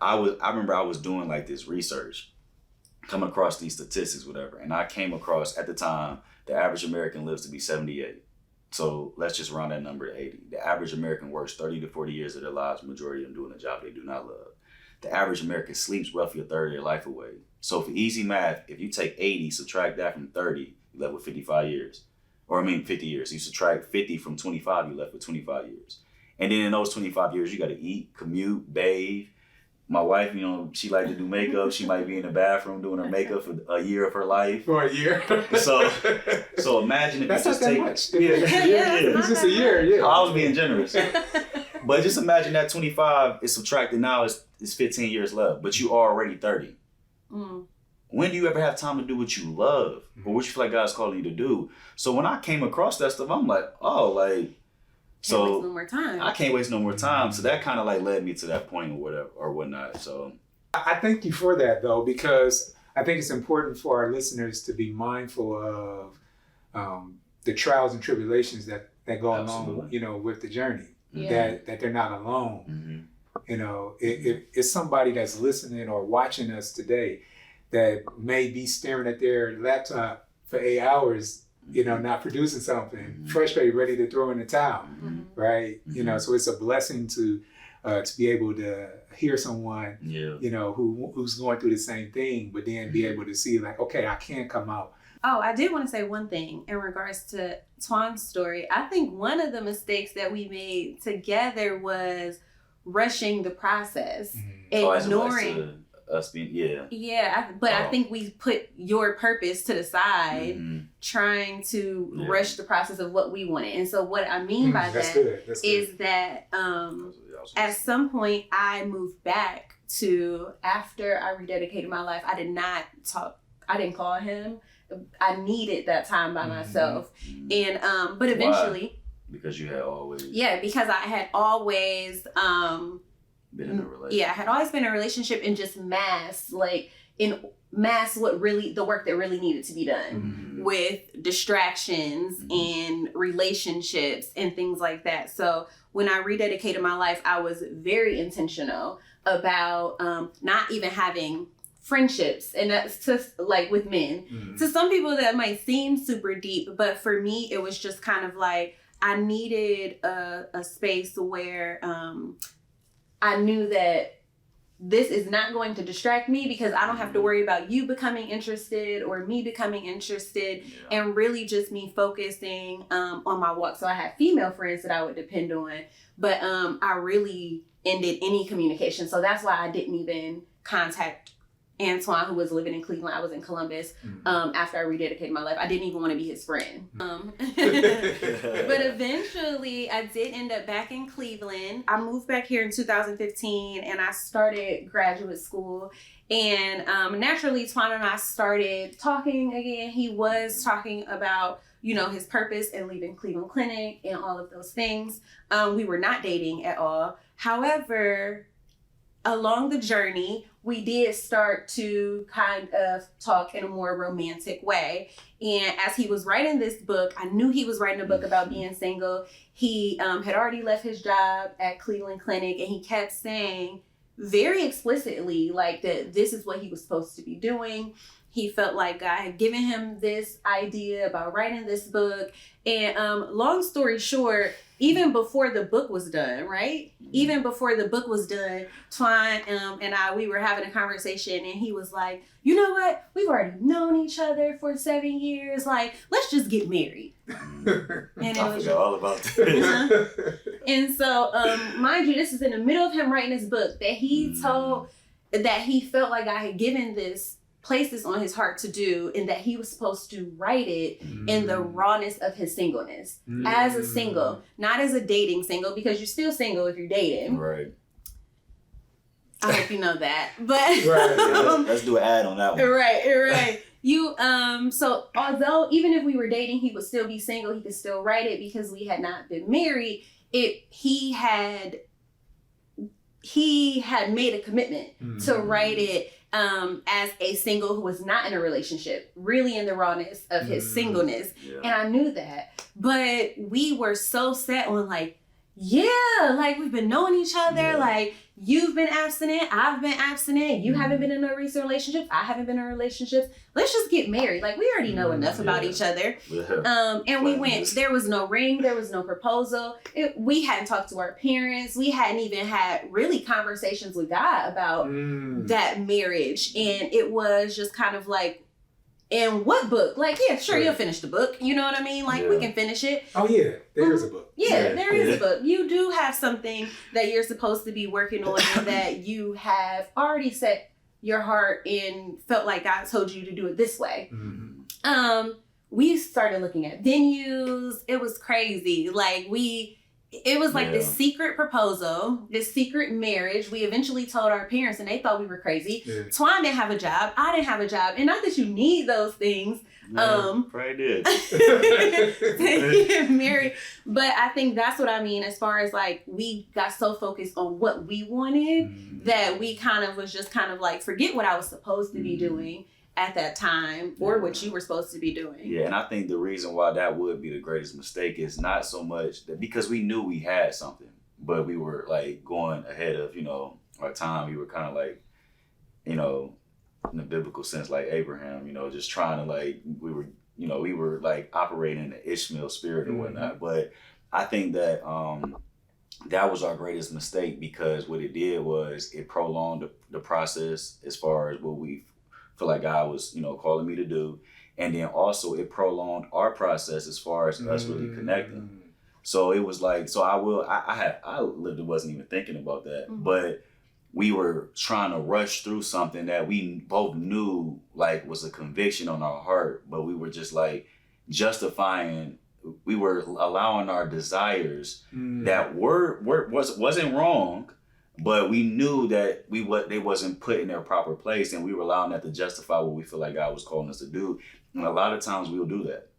I remember I was doing like this research, coming across these statistics, whatever, and I came across, at the time, the average American lives to be 78. So let's just round that number to 80. The average American works 30 to 40 years of their lives, majority of them doing a job they do not love. The average American sleeps roughly a third of their life away. So for easy math, if you take 80, subtract that from 30, you're left with 55 years. 50 years. You subtract 50 from 25, you're left with 25 years. And then in those 25 years, you got to eat, commute, bathe. My wife, she like to do makeup. She might be in the bathroom doing her makeup for a year of her life. For a year. So imagine if that's you just not that much. Yeah. It's just a year. Yeah. I was being generous. But just imagine that 25 is subtracted now, it's 15 years left, but you are already 30. Mm. When do you ever have time to do what you love or what you feel like God's calling you to do? So when I came across that stuff, I'm like, Can't waste no more time. I can't waste no more time. So that kind of like led me to that point or whatever or whatnot. So I thank you for that though, because I think it's important for our listeners to be mindful of the trials and tribulations that go along, with the journey. Yeah. That they're not alone. Mm-hmm. If it's somebody that's listening or watching us today that may be staring at their laptop for 8 hours, not producing something, frustrated, ready to throw in the towel, right? So it's a blessing to be able to hear someone, who's going through the same thing, but then be able to see like, okay, I can come out. Oh, I did want to say one thing in regards to Twan's story. I think one of the mistakes that we made together was rushing the process, ignoring. Us being, I think we put your purpose to the side, trying to rush the process of what we wanted. And so what I mean by that is that at some point I moved back to, after I rededicated my life, I didn't call him. I needed that time by myself. And but eventually, because you had always because I had always been in a relationship. I had always been in a relationship and just mass what really, the work that really needed to be done with distractions and relationships and things like that. So when I rededicated my life, I was very intentional about not even having friendships, and that's just like with men. To some people that might seem super deep, but for me it was just kind of like I needed a space where I knew that this is not going to distract me, because I don't have to worry about you becoming interested or me becoming interested, and really just me focusing on my walk. So I had female friends that I would depend on, but I really ended any communication. So that's why I didn't even contact Antwan, who was living in Cleveland. I was in Columbus after I rededicated my life. I didn't even want to be his friend. But eventually I did end up back in Cleveland. I moved back here in 2015 and I started graduate school. And naturally, Twan and I started talking again. He was talking about, his purpose and leaving Cleveland Clinic and all of those things. We were not dating at all. However, along the journey, we did start to kind of talk in a more romantic way. And as he was writing this book, I knew he was writing a book about being single. He had already left his job at Cleveland Clinic, and he kept saying very explicitly like that this is what he was supposed to be doing. He felt like God had given him this idea about writing this book. And long story short, even before the book was done, right? Even before the book was done, Twan and we were having a conversation, and he was like, you know what? We've already known each other for 7 years. Like, let's just get married. And I forgot all about this. And so, mind you, this is in the middle of him writing this book that he told, that he felt like I had given this, placed this on his heart to do, and that he was supposed to write it in the rawness of his singleness. As a single, not as a dating single, because you're still single if you're dating. Right. I hope you know that. But let's do an ad on that one. Right. You so although even if we were dating, he would still be single, he could still write it because we had not been married. He had made a commitment to write it as a single who was not in a relationship, really in the rawness of his singleness. And I knew that. But we were so set on like, yeah, like we've been knowing each other. Yeah. Like you've been abstinent, I've been abstinent. You haven't been in a recent relationship, I haven't been in a relationship. Let's just get married. Like we already know enough about each other. Yeah. And we went. There was no ring. There was no proposal. We hadn't talked to our parents. We hadn't even had really conversations with God about that marriage. And it was just kind of like, in what book? Like, yeah, sure, you'll finish the book. You know what I mean? Like, we can finish it. Oh, yeah. There is a book. Yeah, there is a book. You do have something that you're supposed to be working on and that you have already set your heart and felt like God told you to do it this way. Mm-hmm. We started looking at venues. It was crazy. Like, it was like this secret proposal, this secret marriage. We eventually told our parents and they thought we were crazy. Yeah. Twan didn't have a job. I didn't have a job. And not that you need those things. Probably did. To get married. But I think that's what I mean as far as like we got so focused on what we wanted that we kind of was just kind of like forget what I was supposed to be doing at that time or what you were supposed to be doing. Yeah, and I think the reason why that would be the greatest mistake is not so much that because we knew we had something, but we were like going ahead of, our time. We were kind of like, in the biblical sense, like Abraham, just trying to like, we were like operating in the Ishmael spirit or whatnot. But I think that that was our greatest mistake because what it did was it prolonged the process as far as what we feel like God was, calling me to do. And then also it prolonged our process as far as us really connecting. So it was like, I literally wasn't even thinking about that, but we were trying to rush through something that we both knew like was a conviction on our heart, but we were just like justifying, we were allowing our desires that wasn't wrong, but we knew that they wasn't put in their proper place, and we were allowing that to justify what we feel like God was calling us to do. And a lot of times we will do that.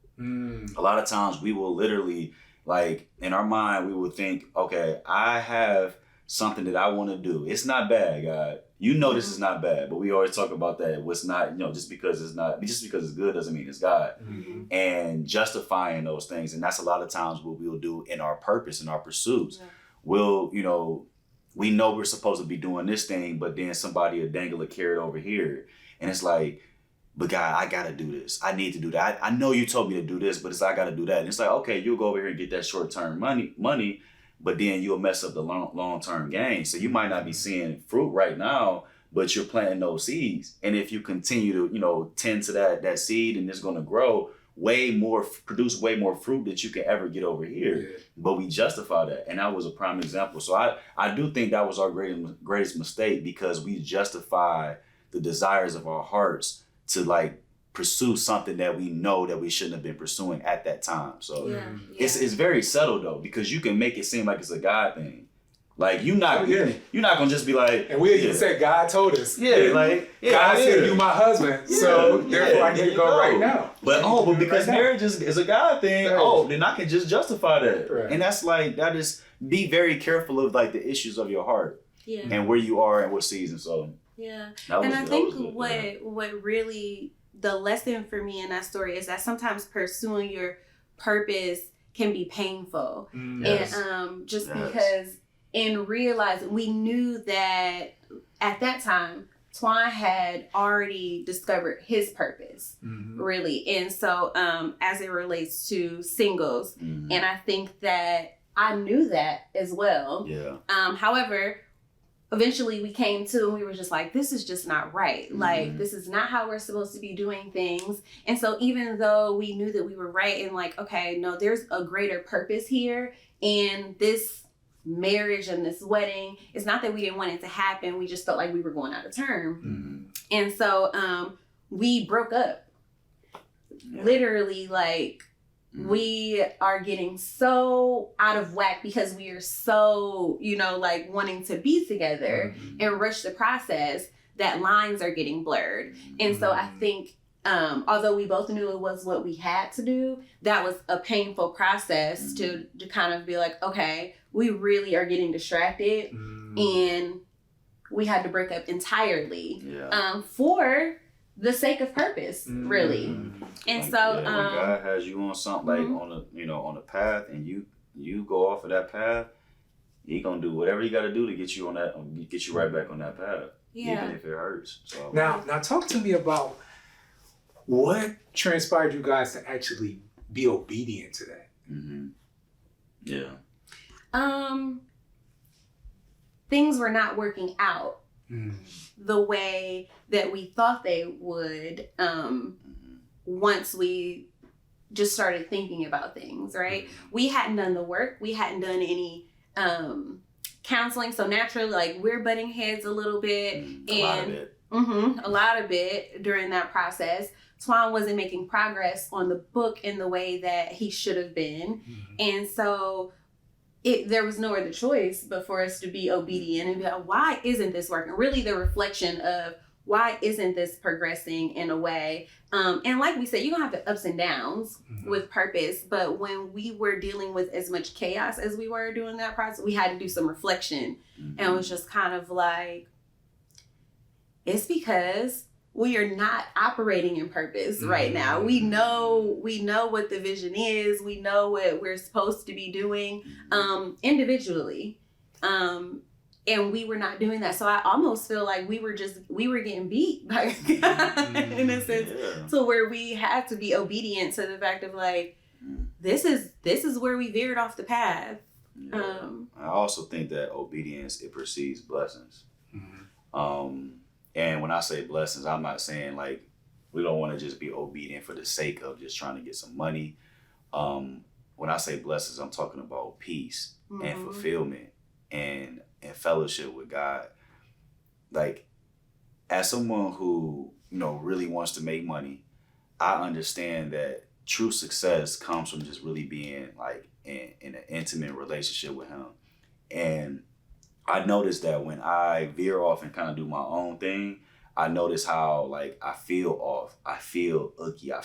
A lot of times we will literally, like in our mind, we will think, okay, I have something that I want to do. It's not bad, God. This is not bad, but we always talk about that. What's not, just because it's good doesn't mean it's God. And justifying those things. And that's a lot of times what we'll do in our purpose, in our pursuits. We'll, we know we're supposed to be doing this thing, but then somebody will dangle a carrot over here. And it's like, but God, I got to do this. I need to do that. I know you told me to do this, but I got to do that. And it's like, okay, you'll go over here and get that short-term money, but then you'll mess up the long-term gain. So you might not be seeing fruit right now, but you're planting those seeds. And if you continue to, tend to that seed, and it's going to grow produce way more fruit that you can ever get over here. Yeah. But we justify that. And that was a prime example. So I do think that was our greatest mistake, because we justify the desires of our hearts to like pursue something that we know that we shouldn't have been pursuing at that time. So it's very subtle though, because you can make it seem like it's a God thing. Like you're not gonna just be like, and we even said God told us. God said you my husband, so therefore I need to go right now. But because marriage is a God thing, then I can just justify that. Right. And that's like, that is, be very careful of like the issues of your heart and where you are and what season. So I think what really the lesson for me in that story is that sometimes pursuing your purpose can be painful, and because. And realizing we knew that at that time, Twan had already discovered his purpose, really. And so as it relates to singles, and I think that I knew that as well. Yeah. However, eventually we came to, and we were just like, this is just not right. Like, this is not how we're supposed to be doing things. And so even though we knew that we were right and like, okay, no, there's a greater purpose here, and this marriage and this wedding, it's not that we didn't want it to happen, we just felt like we were going out of term. And so we broke up. Literally, like we are getting so out of whack because we are so, like wanting to be together and rush the process, that lines are getting blurred. And so I think although we both knew it was what we had to do, that was a painful process to kind of be like, okay, we really are getting distracted, and we had to break up entirely for the sake of purpose, really. And like, so when God has you on something like on a on a path, and you go off of that path, he gonna do whatever he got to do to get you on that, get you right back on that path, even if it hurts. So now talk to me about what transpired you guys to actually be obedient to that. Mm-hmm. Yeah. Things were not working out the way that we thought they would once we just started thinking about things, right? We hadn't done the work. We hadn't done any counseling. So naturally, like, we're butting heads a little bit. A lot of it during that process. Twan wasn't making progress on the book in the way that he should have been. And so there was no other choice but for us to be obedient and be like, why isn't this working? Really the reflection of why isn't this progressing in a way? And like we said, you're gonna have the ups and downs with purpose, but when we were dealing with as much chaos as we were doing that process, we had to do some reflection. And it was just kind of like, it's because we are not operating in purpose right now. We know what the vision is. We know what we're supposed to be doing individually. And we were not doing that. So I almost feel like we were getting beat by God in a sense, to where we had to be obedient to the fact of like, this is where we veered off the path. Yeah. I also think that obedience, it precedes blessings. And when I say blessings, I'm not saying like we don't want to just be obedient for the sake of just trying to get some money. When I say blessings, I'm talking about peace and fulfillment and fellowship with God. Like, as someone who, really wants to make money, I understand that true success comes from just really being like in an intimate relationship with Him. And I noticed that when I veer off and kind of do my own thing, I notice how like I feel off. I feel icky. I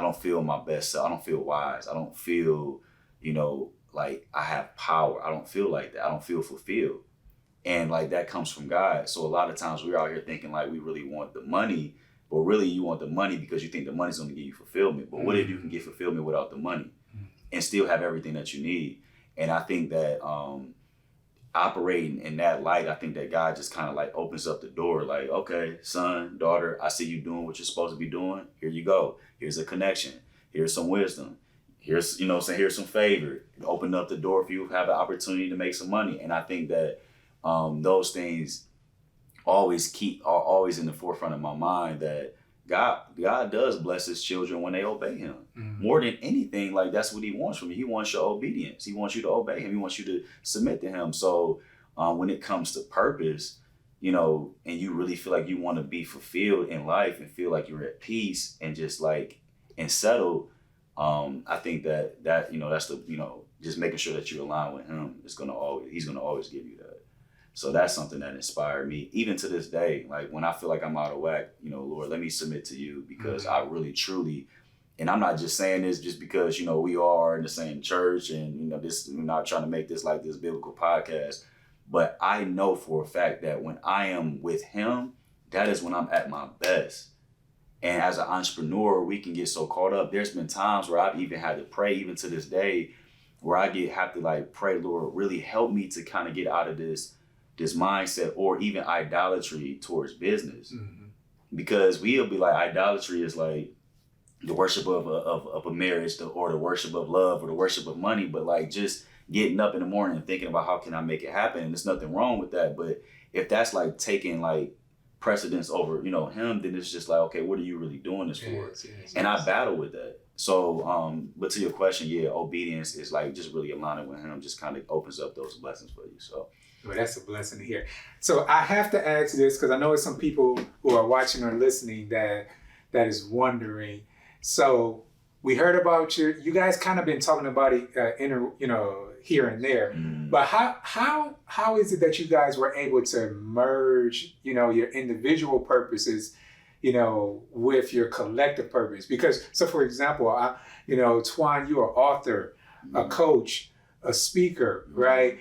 don't feel my best self. I don't feel wise. I don't feel, like I have power. I don't feel like that. I don't feel fulfilled. And like that comes from God. So a lot of times we're out here thinking like we really want the money, but really you want the money because you think the money's going to give you fulfillment. But what if you can get fulfillment without the money and still have everything that you need? And I think that operating in that light, I think that God just kind of like opens up the door like, okay, son, daughter, I see you doing what you're supposed to be doing. Here you go. Here's a connection. Here's some wisdom. Here's, here's some favor. Open up the door for you to have an opportunity to make some money. And I think that those things are always in the forefront of my mind, that God does bless His children when they obey Him. More than anything, like that's what He wants from you. He wants your obedience. He wants you to obey Him. He wants you to submit to Him. So when it comes to purpose, and you really feel like you want to be fulfilled in life and feel like you're at peace and just like and settled, I think that that's the just making sure that you align with Him He's gonna always give you that. So that's something that inspired me, even to this day. Like when I feel like I'm out of whack, Lord, let me submit to you, because I really, truly, and I'm not just saying this just because, we are in the same church and, this, we're not trying to make this like this biblical podcast, but I know for a fact that when I am with Him, that is when I'm at my best. And as an entrepreneur, we can get so caught up. There's been times where I've even had to pray, even to this day, where I have to like pray, Lord, really help me to kind of get out of this mindset or even idolatry towards business. Because we'll be like, idolatry is like the worship of a marriage or the worship of love or the worship of money, but like just getting up in the morning and thinking about how can I make it happen, and there's nothing wrong with that. But if that's like taking like precedence over Him, then it's just like, okay, what are you really doing this for? And I battle with that. So but to your question, obedience is like just really aligning with Him, just kind of opens up those blessings for you. So well, that's a blessing to hear. So I have to ask this because I know it's some people who are watching or listening that is wondering. So we heard about you guys kind of been talking about it here and there. But how is it that you guys were able to merge, your individual purposes, with your collective purpose? Because, so for example, Twan, you're an author, a coach, a speaker, right?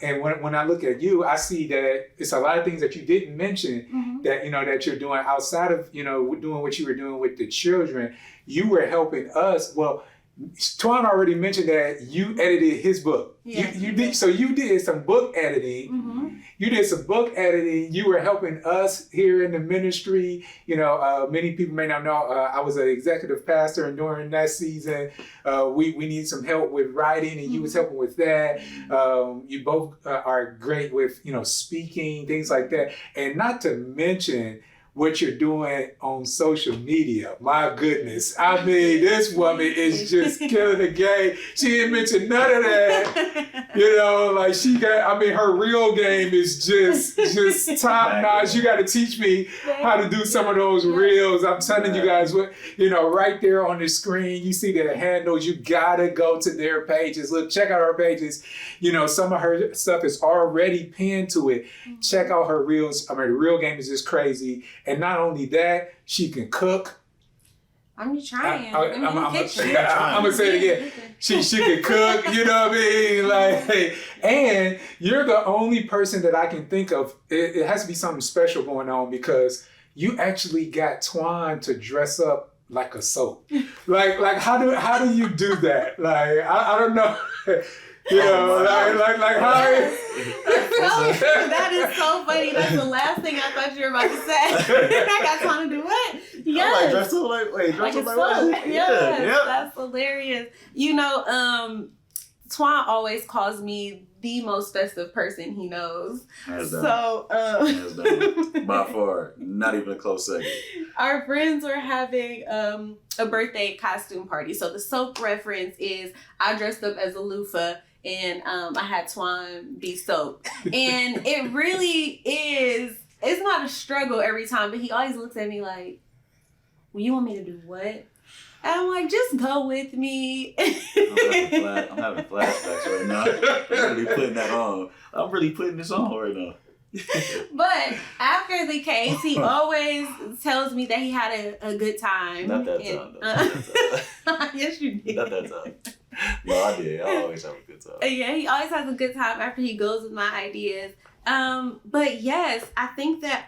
And when I look at you, I see that it's a lot of things that you didn't mention that, that you're doing outside of, doing what you were doing with the children. You were helping us. Well, Twan already mentioned that you edited his book. Yeah, you did. So you did some book editing. Mm-hmm. You did some book editing. You were helping us here in the ministry. Many people may not know, I was an executive pastor, and during that season, we needed some help with writing, and you was helping with that. You both are great with, speaking, things like that. And not to mention what you're doing on social media. My goodness. I mean, this woman is just killing the game. She didn't mention none of that. Her real game is just top notch. You got to teach me how to do some of those reels. I'm telling you guys, right there on the screen, you see the handles. You got to go to their pages. Look, check out her pages. Some of her stuff is already pinned to it. Check out her reels. The real game is just crazy. And not only that, she can cook. I'm just trying. I'm gonna say it again. She can cook, you know what I mean? And you're the only person that I can think of. It has to be something special going on, because you actually got Twan to dress up like a soap. How do you do that? I don't know. How? That is so funny. That's the last thing I thought you were about to say. I got time to do what? Yes. Dress up like what? Yes, that's hilarious. Twan always calls me the most festive person he knows. Hands down. So, Hands down. By far, not even a close second. Our friends were having a birthday costume party. So the soap reference is I dressed up as a loofah, and I had Twan be soap. And it really is, it's not a struggle every time, but he always looks at me like, well, you want me to do what? And I'm like, just go with me. I'm having flashbacks right now. I'm really putting that on. I'm really putting this on right now. But after the case, he always tells me that he had a good time. Not that time. Yes, you did. Not that time. No, I did. I always have a good time. Yeah, he always has a good time after he goes with my ideas. But yes, I think that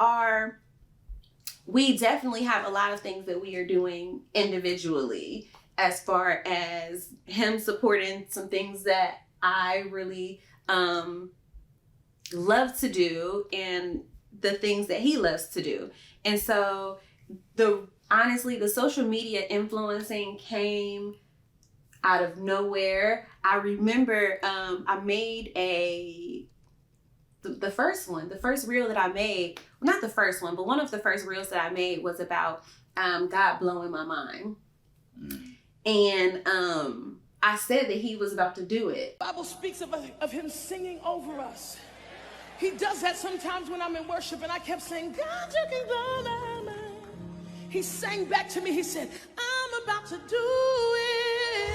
we definitely have a lot of things that we are doing individually, as far as him supporting some things that I really love to do, and the things that he loves to do. And so honestly, the social media influencing came out of nowhere. I remember I made the first reel that I made, well, not the first one, but one of the first reels that I made was about God blowing my mind. And I said that he was about to do it. The Bible speaks of him singing over us. He does that sometimes when I'm in worship, and I kept saying, God, you can blow my mind. He sang back to me, he said, I'm about to do it.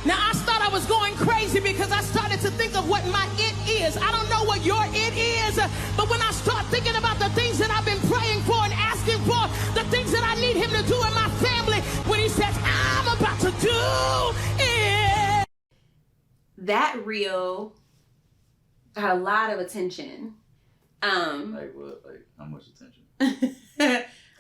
Now, I thought I was going crazy because I started to think of what my it is. I don't know what your it is, but when I start thinking about the things that I've been praying for and asking for, the things that I need him to do in my family, when he says, I'm about to do it. That reel got a lot of attention. Like what? Like how much attention?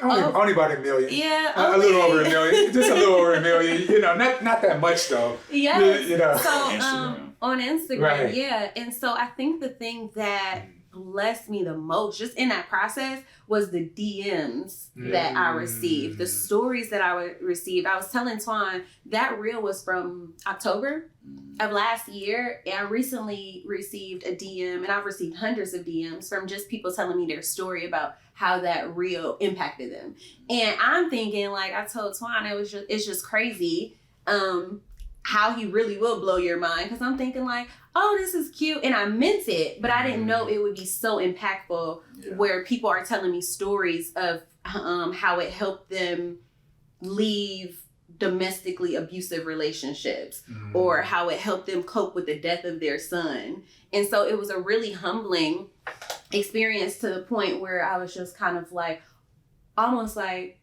Only about 1 million. Yeah. A little over 1 million. Just a little over 1 million. Not that much though. Yes. So Instagram. On Instagram, right. Yeah. And so I think the thing that blessed me the most just in that process was the DMs that I received, the stories that I received. I was telling Twan that reel was from October of last year, and I recently received a DM, and I've received hundreds of DMs from just people telling me their story about how that reel impacted them. And I'm thinking, like I told Twan, it's just crazy how he really will blow your mind, because I'm thinking like, oh, this is cute, and I meant it, but I didn't know it would be so impactful, where people are telling me stories of how it helped them leave domestically abusive relationships, or how it helped them cope with the death of their son. And so it was a really humbling experience, to the point where I was just kind of like, almost like,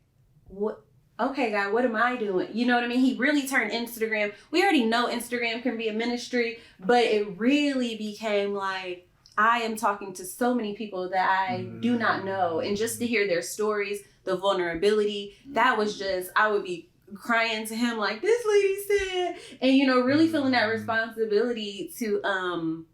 what? Okay, God, what am I doing? You know what I mean? He really turned Instagram. We already know Instagram can be a ministry, but it really became like, I am talking to so many people that I do not know. And just to hear their stories, the vulnerability, that was just, I would be crying to him like, this lady said, and, you know, really feeling that responsibility to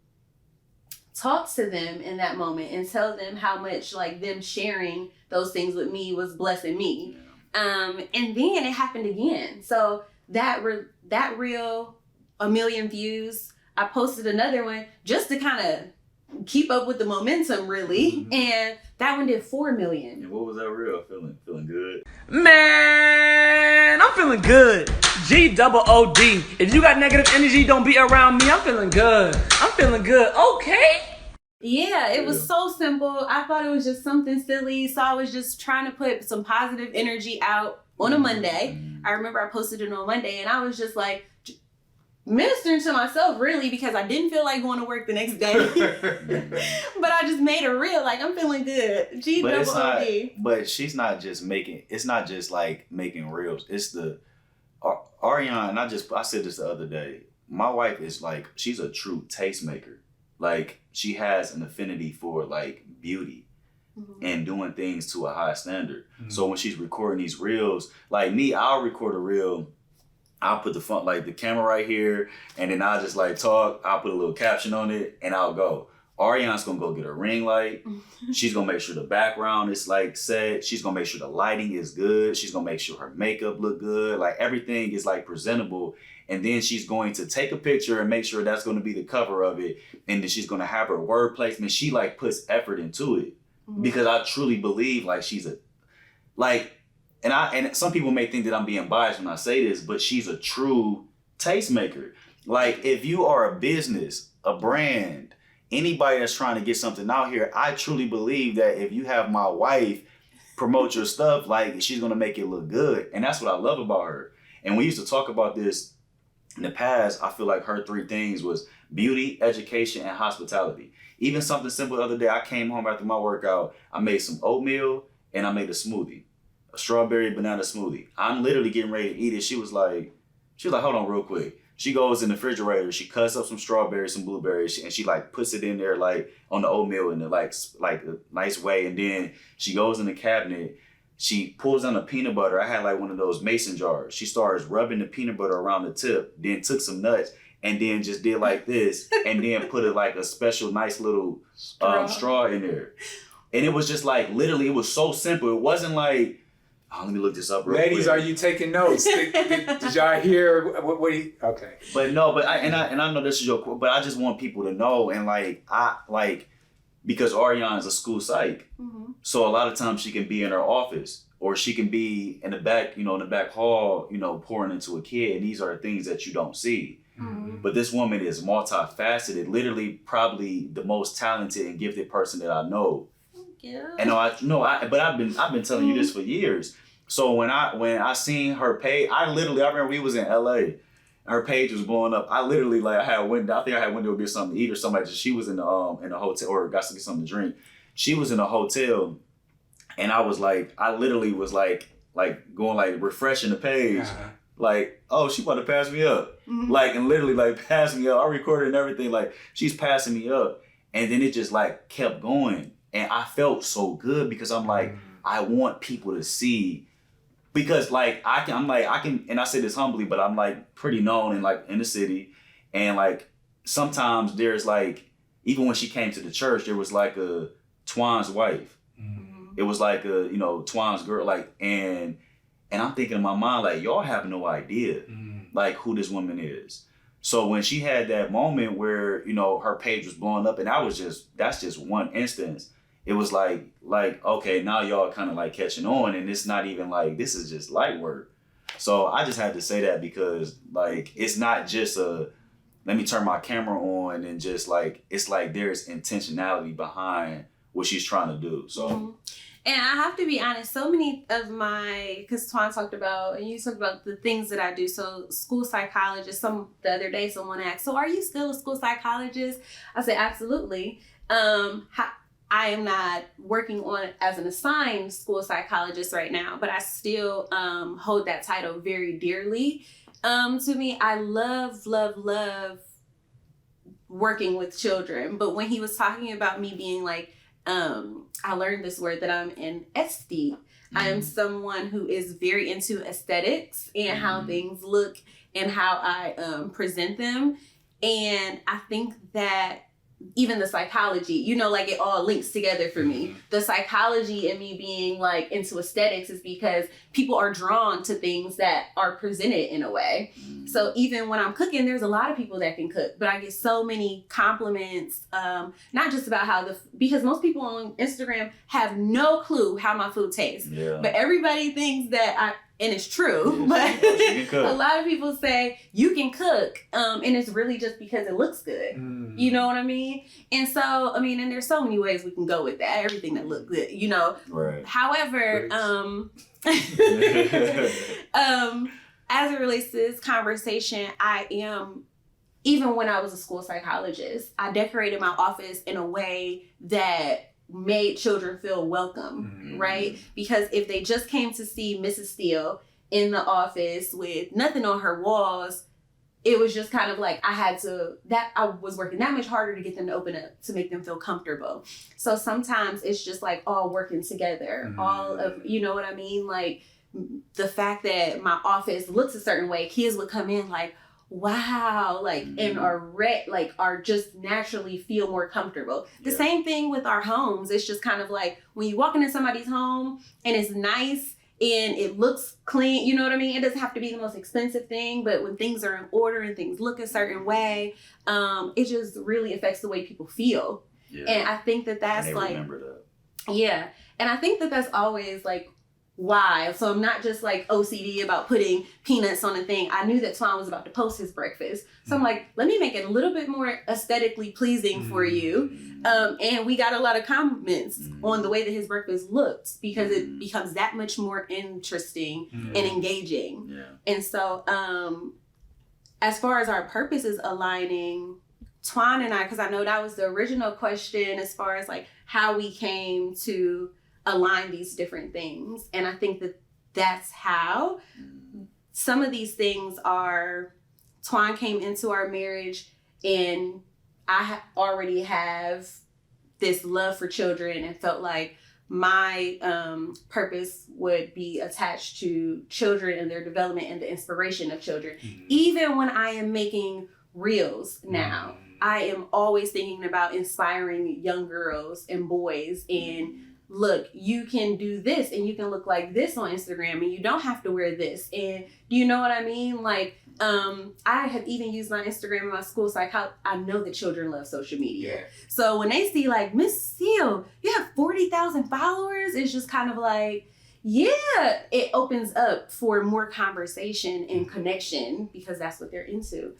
talk to them in that moment and tell them how much like them sharing those things with me was blessing me. And then it happened again. So that reel, 1 million views. I posted another one just to kind of keep up with the momentum, really. And that one did 4 million. And what was that reel? Feeling good? Man, I'm feeling good. G-double-O-D. If you got negative energy, don't be around me. I'm feeling good. I'm feeling good. Okay. Yeah, it was so simple. I thought it was just something silly. So I was just trying to put some positive energy out on a Monday. I remember I posted it on Monday and I was just like ministering to myself really because I didn't feel like going to work the next day. But I just made a reel like I'm feeling good. G-double-O-D. But she's not just making, it's not just like making reels. It's the, Arroine, I said this the other day. My wife is like, she's a true tastemaker. Like, she has an affinity for like beauty and doing things to a high standard. So when she's recording these reels, like me, I'll record a reel. I'll put the camera right here, and then I'll just like talk. I'll put a little caption on it, and I'll go. Ariana's gonna go get a ring light. She's gonna make sure the background is like set. She's gonna make sure the lighting is good. She's gonna make sure her makeup look good. Like everything is like presentable. And then she's going to take a picture and make sure that's going to be the cover of it. And then she's going to have her word placement. She like puts effort into it because I truly believe like she's a, like, and some people may think that I'm being biased when I say this, but she's a true tastemaker. Like if you are a business, a brand, anybody that's trying to get something out here, I truly believe that if you have my wife promote your stuff, like she's going to make it look good. And that's what I love about her. And we used to talk about this in the past. I feel like her 3 things was beauty, education, and hospitality. Even something simple the other day, I came home after my workout, I made some oatmeal and I made a smoothie, a strawberry banana smoothie. I'm literally getting ready to eat it. She was like, hold on real quick. She goes in the refrigerator, she cuts up some strawberries, some blueberries, and she like puts it in there like on the oatmeal in a like a nice way. And then she goes in the cabinet, she pulls down the peanut butter. I had like one of those mason jars. She starts rubbing the peanut butter around the tip, then took some nuts and then just did like this and then put it like a special nice little straw in there. And it was just like, literally, it was so simple. It wasn't like, let me look this up real quick. Ladies, are you taking notes? Did y'all hear what he, okay. But no, but I know this is your, but I just want people to know. And because Ariane is a school psych, so a lot of times she can be in her office or she can be in the back, in the back hall, pouring into a kid. And these are things that you don't see. But this woman is multifaceted, literally probably the most talented and gifted person that I know. Yeah. And but I've been telling you this for years. So when I seen her page, I remember we was in LA. Her page was blowing up. I literally I think I had went to go get something to eat or something. She was in the hotel or got to get something to drink. She was in a hotel, and I was like, I literally was like going refreshing the page, oh, she about to pass me up, and literally pass me up. I recorded and everything, she's passing me up, and then it just kept going, and I felt so good because I'm I want people to see. Because I can, and I say this humbly, but I'm pretty known in the city, and sometimes there's even when she came to the church, there was a Twan's wife. It was Twan's girl, and I'm thinking in my mind y'all have no idea who this woman is. So when she had that moment where her page was blowing up, and that's just one instance. It was okay, now y'all kind of catching on, and it's not even this is just light work. So I just had to say that because it's not just let me turn my camera on and just it's there's intentionality behind what she's trying to do. So And I have to be honest, so many of because Twan talked about, and you talked about the things that I do. So school psychologist, the other day someone asked, so are you still a school psychologist? I said, absolutely. I am not working on as an assigned school psychologist right now, but I still hold that title very dearly to me. I love, love, love working with children. But when he was talking about me being I learned this word that I'm an aesthete. I am someone who is very into aesthetics and how things look and how I present them. And I think that even the psychology, you know, like it all links together for me. The psychology in me being like into aesthetics is because people are drawn to things that are presented in a way. So even when I'm cooking, there's a lot of people that can cook, but I get so many compliments, not just about how because most people on Instagram have no clue how my food tastes, but everybody thinks that and it's true, but a lot of people say you can cook, and it's really just because it looks good. You know what I mean? And so, I mean, and there's so many ways we can go with that. Everything that looks good, you know. Right. However, as it relates to this conversation, even when I was a school psychologist, I decorated my office in a way that made children feel welcome, right? Because if they just came to see Mrs. Steele in the office with nothing on her walls, it was just kind of like I was working that much harder to get them to open up, to make them feel comfortable. So sometimes it's just like all working together, all of, you know what I mean? Like the fact that my office looks a certain way, kids would come in like, wow, like, and are just naturally feel more comfortable. The same thing with our homes. It's just kind of like when you walk into somebody's home and it's nice and it looks clean, you know what I mean? It doesn't have to be the most expensive thing, but when things are in order and things look a certain way, it just really affects the way people feel. And I think that's like, remember that. Yeah. And I think that's always like, why? So I'm not just like OCD about putting peanuts on a thing. I knew that Twan was about to post his breakfast. So I'm like, let me make it a little bit more aesthetically pleasing for you. And we got a lot of comments on the way that his breakfast looked because it becomes that much more interesting and engaging. And so as far as our purpose is aligning, Twan and I, because I know that was the original question as far as like how we came to align these different things. And I think that's how some of these things are. Twan came into our marriage and I already have this love for children and felt like my purpose would be attached to children and their development and the inspiration of children. Even when I am making reels now, I am always thinking about inspiring young girls and boys and look, you can do this and you can look like this on Instagram and you don't have to wear this. And do you know what I mean? Like, I have even used my Instagram in my school psychology. I know that children love social media. So when they see like, Miss Steele, you have 40,000 followers, it's just kind of like, it opens up for more conversation and connection because that's what they're into.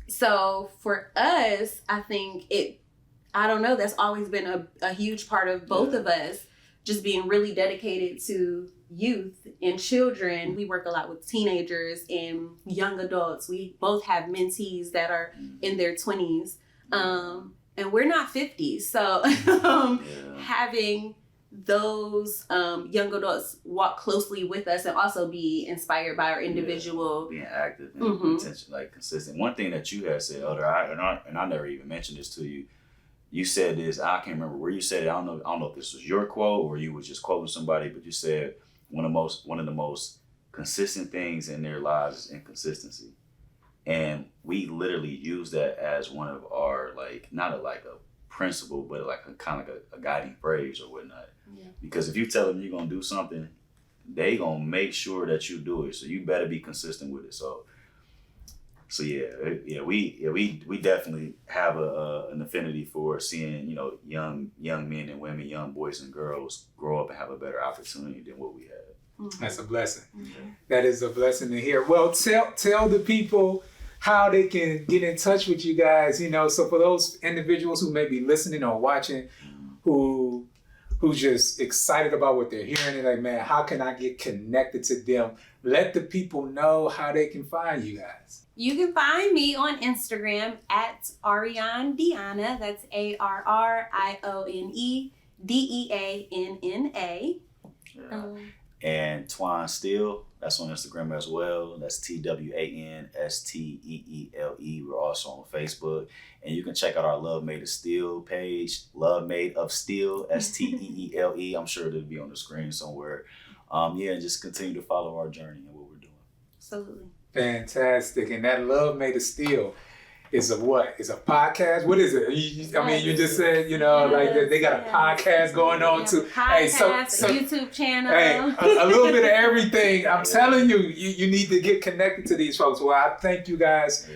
So for us, I think I don't know, that's always been a huge part of both of us, just being really dedicated to youth and children. We work a lot with teenagers and young adults. We both have mentees that are in their 20s, and we're not 50. So having those young adults walk closely with us and also be inspired by our individual being active and like consistent. One thing that you had said, Elder, and I never even mentioned this to you. You said this, I can't remember where you said it. I don't know if this was your quote or you were just quoting somebody, but you said one of the most consistent things in their lives is inconsistency. And we literally use that as one of our, like, not a principle, but like a kind of a guiding phrase or whatnot. Because if you tell them you're gonna do something, they gonna make sure that you do it. So you better be consistent with it. So we definitely have an affinity for seeing, young men and women, young boys and girls grow up and have a better opportunity than what we had. That's a blessing. That is a blessing to hear. Well, tell the people how they can get in touch with you guys. So for those individuals who may be listening or watching, who's just excited about what they're hearing and like, man, how can I get connected to them? Let the people know how they can find you guys. You can find me on Instagram at Arrione Deanna. That's ARRIONE DEANNA. And Antoine Steele, that's on Instagram as well. That's TWANSTEELE. Steele. We're also on Facebook. And you can check out our Love Made of Steel page, Love Made of Steel, Steele. I'm sure it'll be on the screen somewhere. And just continue to follow our journey and what we're doing. Absolutely. Fantastic. And that Love Made of Steel is a what? Is a podcast? What is it? You just said, like they got a podcast going on too. Podcast, YouTube channel. Hey, a little bit of everything. I'm telling you, you need to get connected to these folks. Well, I thank you guys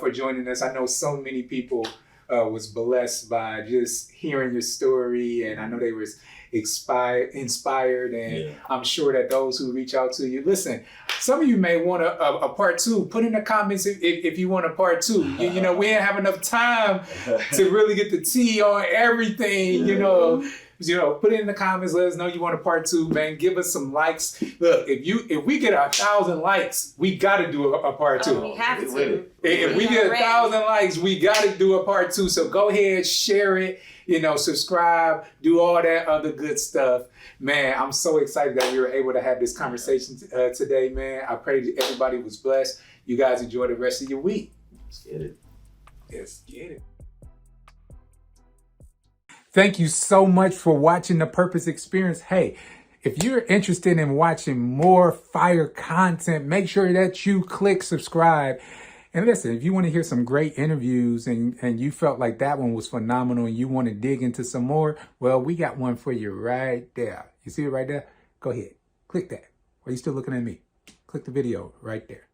for joining us. I know so many people was blessed by just hearing your story, and I know they was inspired, and I'm sure that those who reach out to you, listen, some of you may want a part 2. Put in the comments if you want a part 2. We didn't have enough time to really get the tea on everything. Put it in the comments. Let us know you want a part 2, man. Give us some likes. Look, if we get 1,000 likes, we got to do a part 2. We have to. If we get 1,000 likes, we got to do a part 2. So go ahead, share it. Subscribe, do all that other good stuff. Man, I'm so excited that we were able to have this conversation today, man. I pray that everybody was blessed. You guys enjoy the rest of your week. Let's get it. Let's get it. Thank you so much for watching The Purpose Experience. Hey, if you're interested in watching more fire content, make sure that you click subscribe. And listen, if you want to hear some great interviews and you felt like that one was phenomenal and you want to dig into some more, well, we got one for you right there. You see it right there? Go ahead. Click that. Or are you still looking at me? Click the video right there.